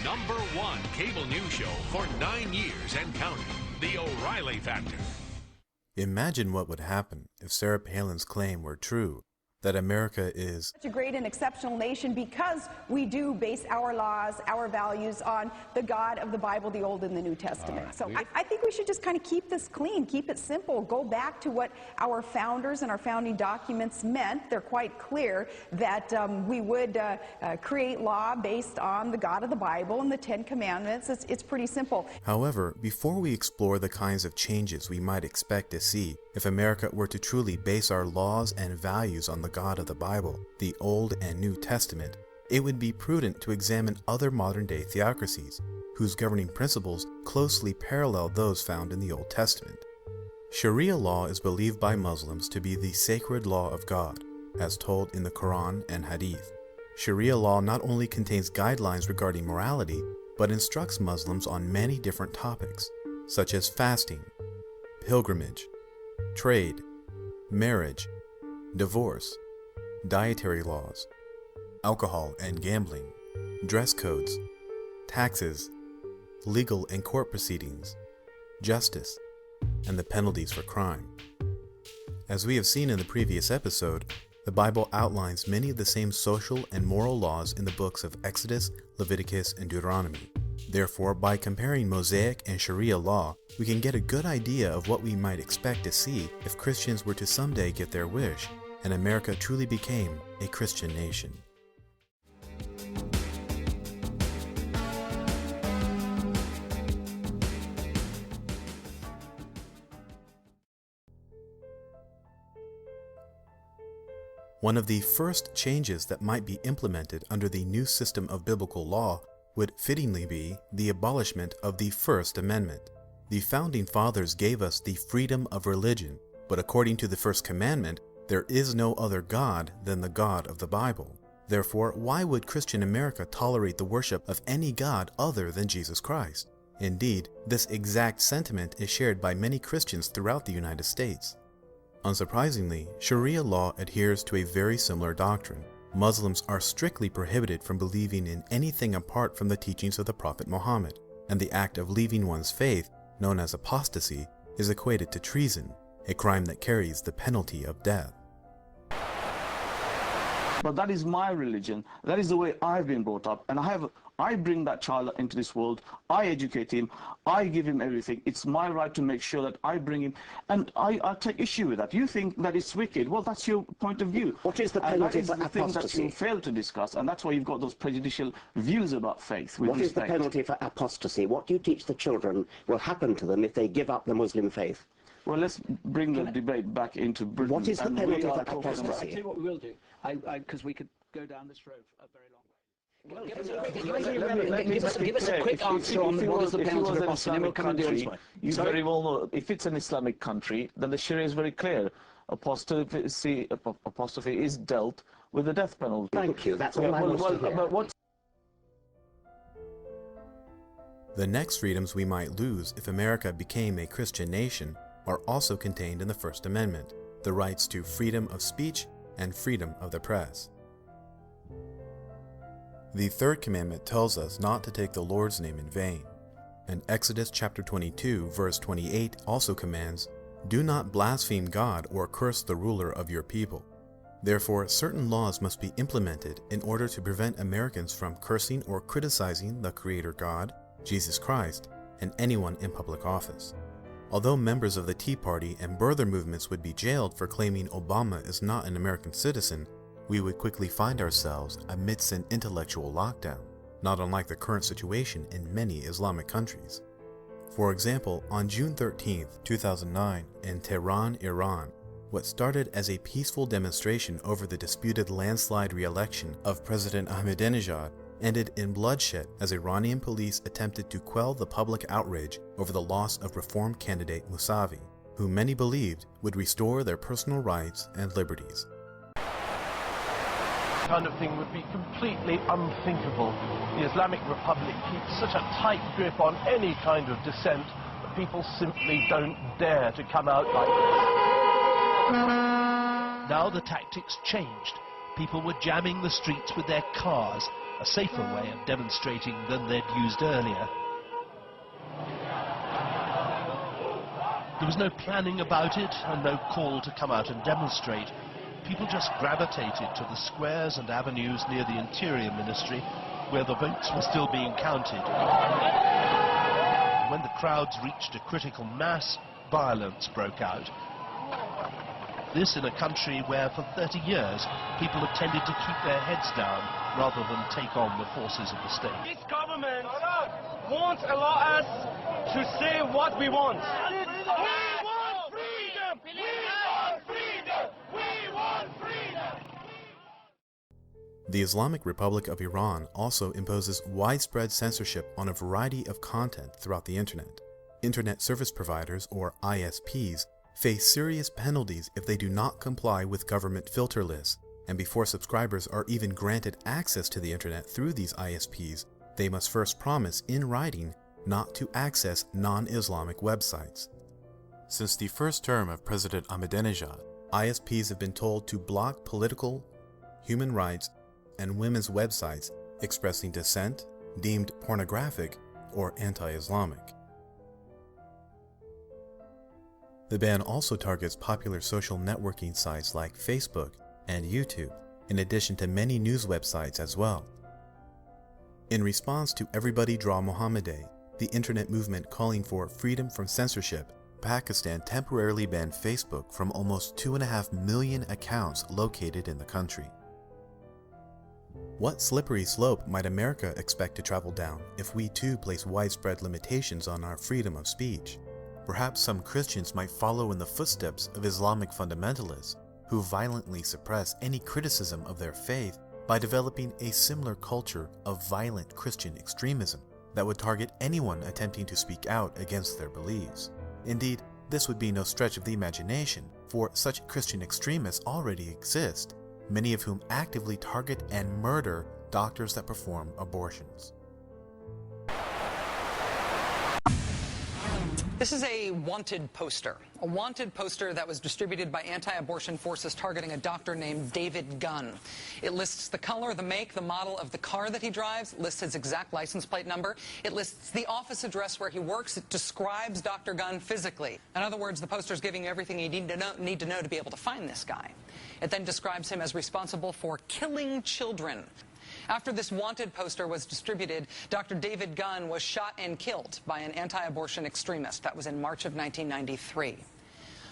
#1 cable news show for 9 years and counting. The O'Reilly Factor. Imagine what would happen if Sarah Palin's claim were true, that America is such a great and exceptional nation because we do base our laws, our values on the God of the Bible, the Old and the New Testament. Right. So I think we should just kind of keep this clean, keep it simple, go back to what our founders and our founding documents meant. They're quite clear that we would create law based on the God of the Bible and the Ten Commandments. It's pretty simple. However, before we explore the kinds of changes we might expect to see if America were to truly base our laws and values on the God of the Bible, the Old and New Testament, it would be prudent to examine other modern-day theocracies, whose governing principles closely parallel those found in the Old Testament. Sharia law is believed by Muslims to be the sacred law of God, as told in the Quran and Hadith. Sharia law not only contains guidelines regarding morality, but instructs Muslims on many different topics, such as fasting, pilgrimage, trade, marriage, divorce, dietary laws, alcohol and gambling, dress codes, taxes, legal and court proceedings, justice, and the penalties for crime. As we have seen in the previous episode, the Bible outlines many of the same social and moral laws in the books of Exodus, Leviticus, and Deuteronomy. Therefore, by comparing Mosaic and Sharia law, we can get a good idea of what we might expect to see if Christians were to someday get their wish and America truly became a Christian nation. One of the first changes that might be implemented under the new system of biblical law would fittingly be the abolishment of the First Amendment. The Founding Fathers gave us the freedom of religion, but according to the First Commandment, there is no other God than the God of the Bible. Therefore, why would Christian America tolerate the worship of any God other than Jesus Christ? Indeed, this exact sentiment is shared by many Christians throughout the United States. Unsurprisingly, Sharia law adheres to a very similar doctrine. Muslims are strictly prohibited from believing in anything apart from the teachings of the Prophet Muhammad, and the act of leaving one's faith, known as apostasy, is equated to treason, a crime that carries the penalty of death. But that is my religion. That is the way I've been brought up. And I bring that child into this world. I educate him. I give him everything. It's my right to make sure that I bring him. And I take issue with that. You think that it's wicked. Well, that's your point of view. What is the penalty for apostasy? That is the thing that you fail to discuss. And that's why you've got those prejudicial views about faith. What is the penalty for apostasy? What do you teach the children will happen to them if they give up the Muslim faith? Well, let's bring the debate back into Britain. What is the penalty for apostasy? I'll tell you what we will do, because we could go down this road a very long way. Give us a quick answer on what is the penalty for apostasy, and we'll come and do it. You very well know, if it's an Islamic country, then the Sharia is very clear. Apostasy is dealt with the death penalty. Thank you, that's all I want to hear. But what's The next freedoms we might lose if America became a Christian nation are also contained in the First Amendment, the rights to freedom of speech and freedom of the press. The Third Commandment tells us not to take the Lord's name in vain, and Exodus chapter 22 verse 28 also commands, "Do not blaspheme God or curse the ruler of your people." Therefore, certain laws must be implemented in order to prevent Americans from cursing or criticizing the Creator God, Jesus Christ, and anyone in public office. Although members of the Tea Party and birther movements would be jailed for claiming Obama is not an American citizen, we would quickly find ourselves amidst an intellectual lockdown, not unlike the current situation in many Islamic countries. For example, on June 13, 2009, in Tehran, Iran, what started as a peaceful demonstration over the disputed landslide re-election of President Ahmadinejad ended in bloodshed as Iranian police attempted to quell the public outrage over the loss of reform candidate Mousavi, whom many believed would restore their personal rights and liberties. Kind of thing would be completely unthinkable. The Islamic Republic keeps such a tight grip on any kind of dissent that people simply don't dare to come out like this. Now the tactics changed. People were jamming the streets with their cars, a safer way of demonstrating than they'd used earlier. There was no planning about it and no call to come out and demonstrate. People just gravitated to the squares and avenues near the Interior Ministry, where the votes were still being counted. When the crowds reached a critical mass, violence broke out. This in a country where for 30 years people have tended to keep their heads down rather than take on the forces of the state. This government won't allow us to say what we want. We want freedom! We want freedom! We want freedom! The Islamic Republic of Iran also imposes widespread censorship on a variety of content throughout the internet. Internet service providers, or ISPs, face serious penalties if they do not comply with government filter lists, and before subscribers are even granted access to the internet through these ISPs, they must first promise in writing not to access non-Islamic websites. Since the first term of President Ahmadinejad, ISPs have been told to block political, human rights, and women's websites expressing dissent, deemed pornographic, or anti-Islamic. The ban also targets popular social networking sites like Facebook and YouTube, in addition to many news websites as well. In response to Everybody Draw Muhammad Day, the internet movement calling for freedom from censorship, Pakistan temporarily banned Facebook from almost 2.5 million accounts located in the country. What slippery slope might America expect to travel down if we too place widespread limitations on our freedom of speech? Perhaps some Christians might follow in the footsteps of Islamic fundamentalists who violently suppress any criticism of their faith by developing a similar culture of violent Christian extremism that would target anyone attempting to speak out against their beliefs. Indeed, this would be no stretch of the imagination, for such Christian extremists already exist, many of whom actively target and murder doctors that perform abortions. This is a wanted poster that was distributed by anti-abortion forces targeting a doctor named David Gunn. It lists the color, the make, the model of the car that he drives, lists his exact license plate number. It lists the office address where he works. It describes Dr. Gunn physically. In other words, the poster is giving you everything you need to know to be able to find this guy. It then describes him as responsible for killing children. After this wanted poster was distributed, Dr. David Gunn was shot and killed by an anti-abortion extremist. That was in March of 1993.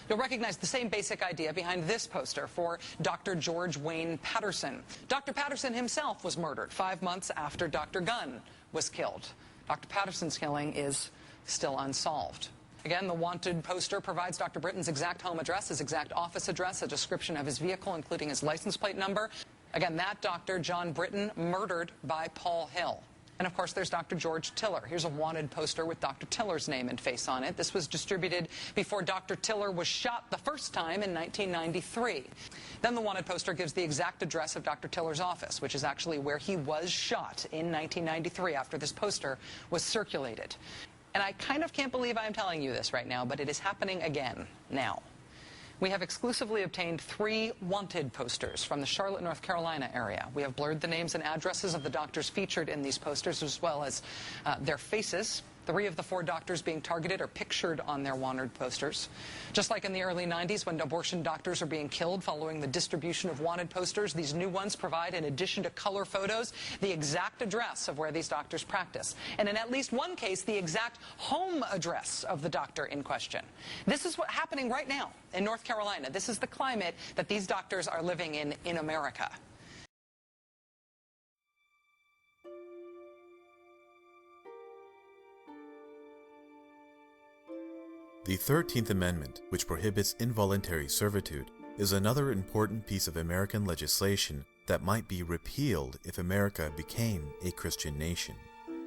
You'll recognize the same basic idea behind this poster for Dr. George Wayne Patterson. Dr. Patterson himself was murdered 5 months after Dr. Gunn was killed. Dr. Patterson's killing is still unsolved. Again, the wanted poster provides Dr. Britton's exact home address, his exact office address, a description of his vehicle, including his license plate number. Again, that Dr. John Britton, murdered by Paul Hill. And of course, there's Dr. George Tiller. Here's a wanted poster with Dr. Tiller's name and face on it. This was distributed before Dr. Tiller was shot the first time in 1993. Then the wanted poster gives the exact address of Dr. Tiller's office, which is actually where he was shot in 1993 after this poster was circulated. And I kind of can't believe I'm telling you this right now, but it is happening again now. We have exclusively obtained 3 wanted posters from the Charlotte, North Carolina area. We have blurred the names and addresses of the doctors featured in these posters, as well as their faces. 3 of the 4 doctors being targeted are pictured on their wanted posters. Just like in the early 90s when abortion doctors are being killed following the distribution of wanted posters, these new ones provide, in addition to color photos, the exact address of where these doctors practice. And in at least one case, the exact home address of the doctor in question. This is what's happening right now in North Carolina. This is the climate that these doctors are living in America. The 13th Amendment, which prohibits involuntary servitude, is another important piece of American legislation that might be repealed if America became a Christian nation.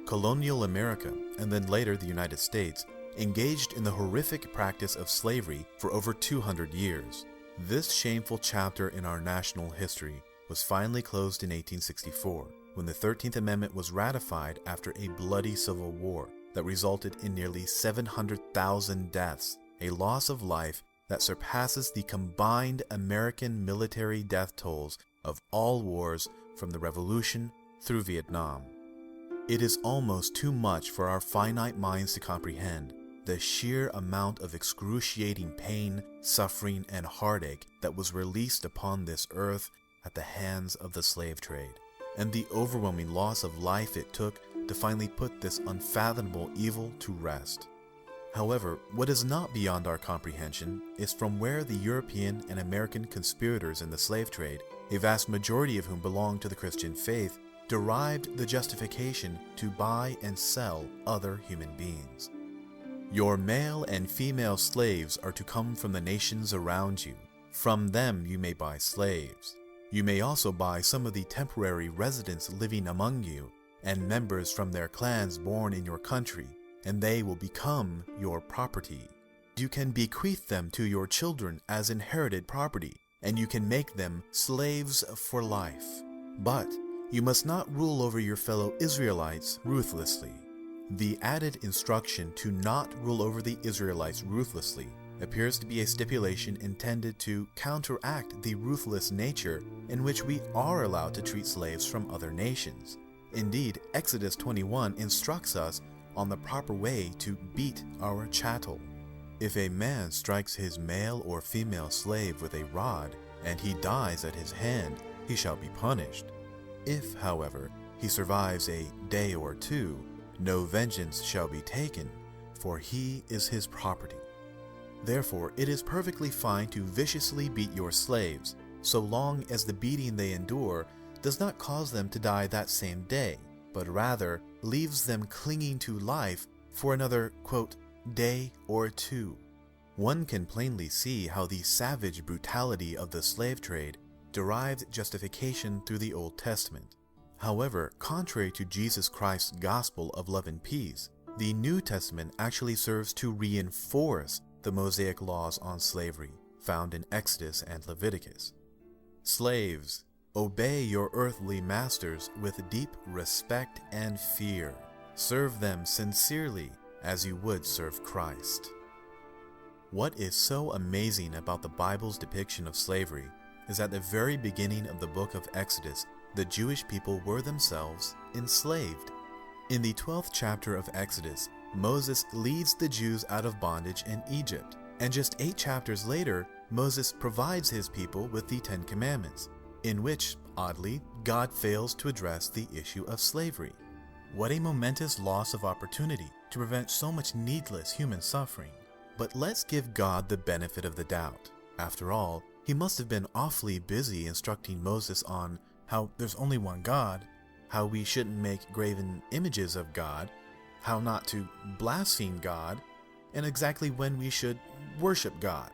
Colonial America, and then later the United States, engaged in the horrific practice of slavery for over 200 years. This shameful chapter in our national history was finally closed in 1864, when the 13th Amendment was ratified after a bloody civil war that resulted in nearly 700,000 deaths, a loss of life that surpasses the combined American military death tolls of all wars from the Revolution through Vietnam. It is almost too much for our finite minds to comprehend the sheer amount of excruciating pain, suffering, and heartache that was released upon this earth at the hands of the slave trade, and the overwhelming loss of life it took to finally put this unfathomable evil to rest. However, what is not beyond our comprehension is from where the European and American conspirators in the slave trade, a vast majority of whom belonged to the Christian faith, derived the justification to buy and sell other human beings. Your male and female slaves are to come from the nations around you. From them you may buy slaves. You may also buy some of the temporary residents living among you, and members from their clans born in your country, and they will become your property. You can bequeath them to your children as inherited property, and you can make them slaves for life. But you must not rule over your fellow Israelites ruthlessly. The added instruction to not rule over the Israelites ruthlessly appears to be a stipulation intended to counteract the ruthless nature in which we are allowed to treat slaves from other nations. Indeed, Exodus 21 instructs us on the proper way to beat our chattel. If a man strikes his male or female slave with a rod, and he dies at his hand, he shall be punished. If, however, he survives a day or two, no vengeance shall be taken, for he is his property. Therefore, it is perfectly fine to viciously beat your slaves, so long as the beating they endure does not cause them to die that same day, but rather leaves them clinging to life for another, quote, day or two. One can plainly see how the savage brutality of the slave trade derived justification through the Old Testament. However, contrary to Jesus Christ's gospel of love and peace, the New Testament actually serves to reinforce the Mosaic laws on slavery found in Exodus and Leviticus. Slaves, obey your earthly masters with deep respect and fear. Serve them sincerely as you would serve Christ. What is so amazing about the Bible's depiction of slavery is at the very beginning of the book of Exodus, the Jewish people were themselves enslaved. In the 12th chapter of Exodus, Moses leads the Jews out of bondage in Egypt, and just 8 chapters later, Moses provides his people with the 10 Commandments, in which, oddly, God fails to address the issue of slavery. What a momentous loss of opportunity to prevent so much needless human suffering. But let's give God the benefit of the doubt. After all, he must have been awfully busy instructing Moses on how there's only one God, how we shouldn't make graven images of God, how not to blaspheme God, and exactly when we should worship God.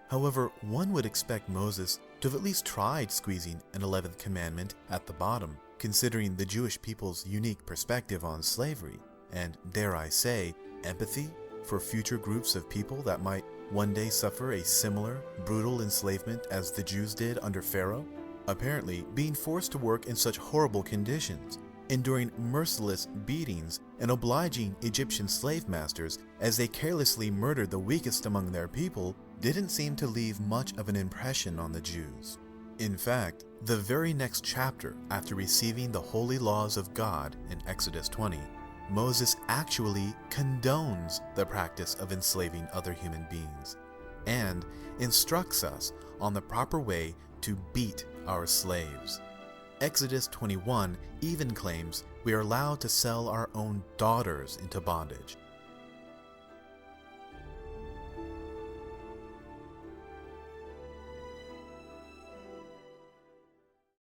However, one would expect Moses to have at least tried squeezing an 11th commandment at the bottom, considering the Jewish people's unique perspective on slavery, and, dare I say, empathy for future groups of people that might one day suffer a similar, brutal enslavement as the Jews did under Pharaoh. Apparently, being forced to work in such horrible conditions, enduring merciless beatings, and obliging Egyptian slave masters as they carelessly murdered the weakest among their people didn't seem to leave much of an impression on the Jews. In fact, the very next chapter after receiving the holy laws of God in Exodus 20, Moses actually condones the practice of enslaving other human beings and instructs us on the proper way to beat our slaves. Exodus 21 even claims we are allowed to sell our own daughters into bondage,